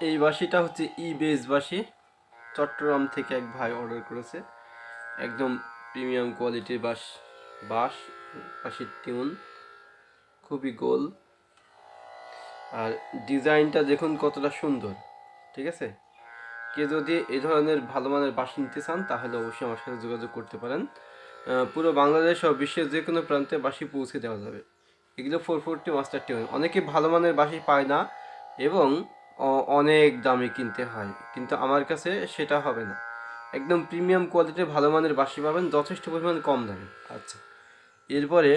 এই বাঁশিটা হচ্ছে বেস বাঁশি, চট্টগ্রাম থেকে এক ভাই অর্ডার করেছে। একদম প্রিমিয়াম কোয়ালিটির বাঁশির টিউন খুবই গোল, আর ডিজাইনটা দেখুন কতটা সুন্দর। ঠিক আছে, কে যদি এই ধরনের ভালো মানের বাঁশি নিতে চান তাহলে অবশ্যই আমার সাথে যোগাযোগ করতে পারেন। পুরো বাংলাদেশ ও বিশ্বের যে কোনো প্রান্তে বাঁশি পৌঁছে দেওয়া যাবে। এগুলো 440 মাস্টার টিউন। অনেকে ভালো মানের বাঁশি পায় না এবং অনেক দামে কিনতে হয়, কিন্তু আমার কাছে সেটা হবে না। একদম প্রিমিয়াম কোয়ালিটির ভালো মানের বাঁশি পাবেন যথেষ্ট পরিমাণ কম দামে। আচ্ছা, এরপরে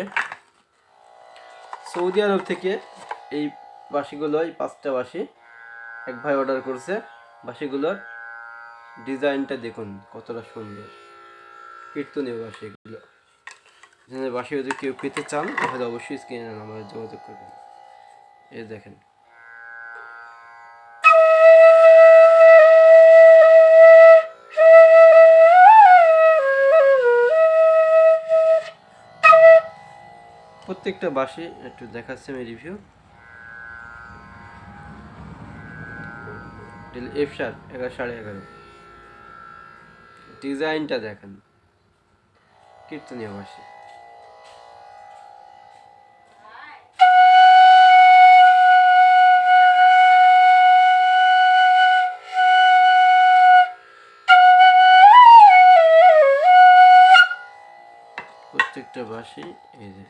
সৌদি আরব থেকে এই বাঁশিগুলো, এই 5টা বাঁশি এক ভাই অর্ডার করছে। বাঁশিগুলোর ডিজাইনটা দেখুন কতটা সুন্দর, কীর্তনীয় বাঁশি এগুলো। বাঁশি যদি কেউ পেতে চান তাহলে অবশ্যই স্ক্রিনে নাম্বারে যোগাযোগ করবেন। এই দেখেন, প্রত্যেকটা বাঁশি একটু দেখাচ্ছি আমি রিভিউ। F sharp 11.5.5। ডিজাইনটা দেখেন, কীর্তনীয় বাঁশি। প্রত্যেকটা বাঁশি এই যে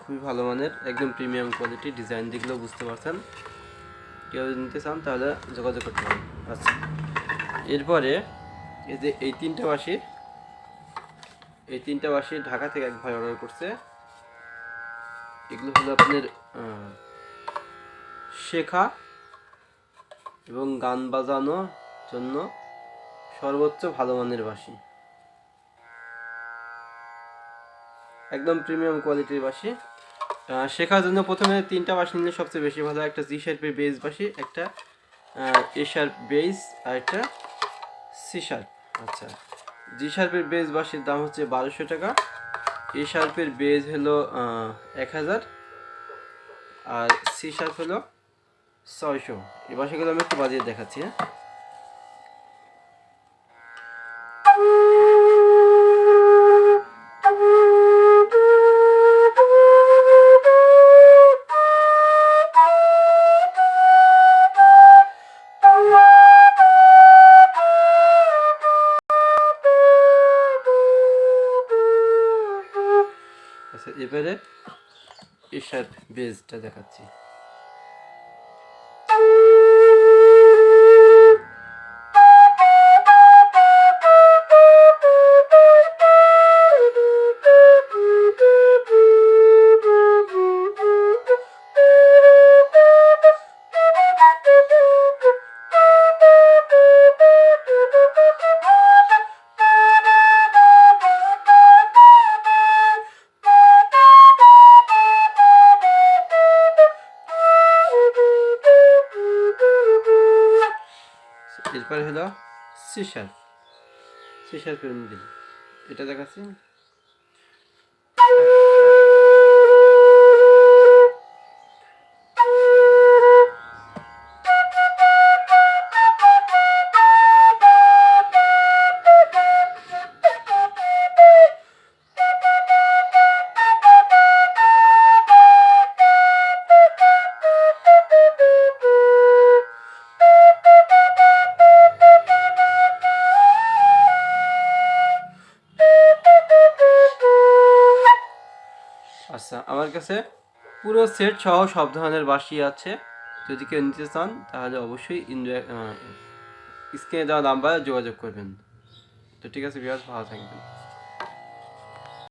খুবই ভালো মানের, একদম প্রিমিয়াম কোয়ালিটি। ডিজাইন দেখলেও বুঝতে পারছেন। কেউ নিতে চান তাহলে যোগাযোগ করতে পারেন। আচ্ছা, এরপরে এই যে এই 3টা বাঁশি ঢাকা থেকে এক ভাই অর্ডার করছে। এগুলো হলো আপনার শেখা এবং গান বাজানোর জন্য সর্বোচ্চ ভালো মানের বাঁশি, একদম প্রিমিয়াম কোয়ালিটির বাঁশি। শেখার জন্য প্রথমে 3টা বাঁশি নিলে সবচেয়ে বেশি ভালো। একটা জি শার্পের বেস বাঁশি, একটা এ শার্প বেস, আর একটা সি শার্প। আচ্ছা, জি শার্পের বেস বাঁশির দাম হচ্ছে 1200 টাকা, এ শার্পের বেস হলো 1000, আর সি শার্প হলো 600। এই বাঁশিগুলো আমি একটু বাজিয়ে দেখাচ্ছি। হ্যাঁ, আচ্ছা, এবারে এ শার্প বেসটা দেখাচ্ছি। এরপরে হলো সি শার্পের মিডিল, এটা দেখাচ্ছি। আচ্ছা, আমার কাছে পুরো সেট সহ সব ধরনের বাঁশি আছে। যদি কেউ নিতে চান তাহলে অবশ্যই স্ক্রিনে দেওয়া নাম্বারে যোগাযোগ করবেন। তো ঠিক আছে ভিউয়ার্স, ভালো থাকবেন।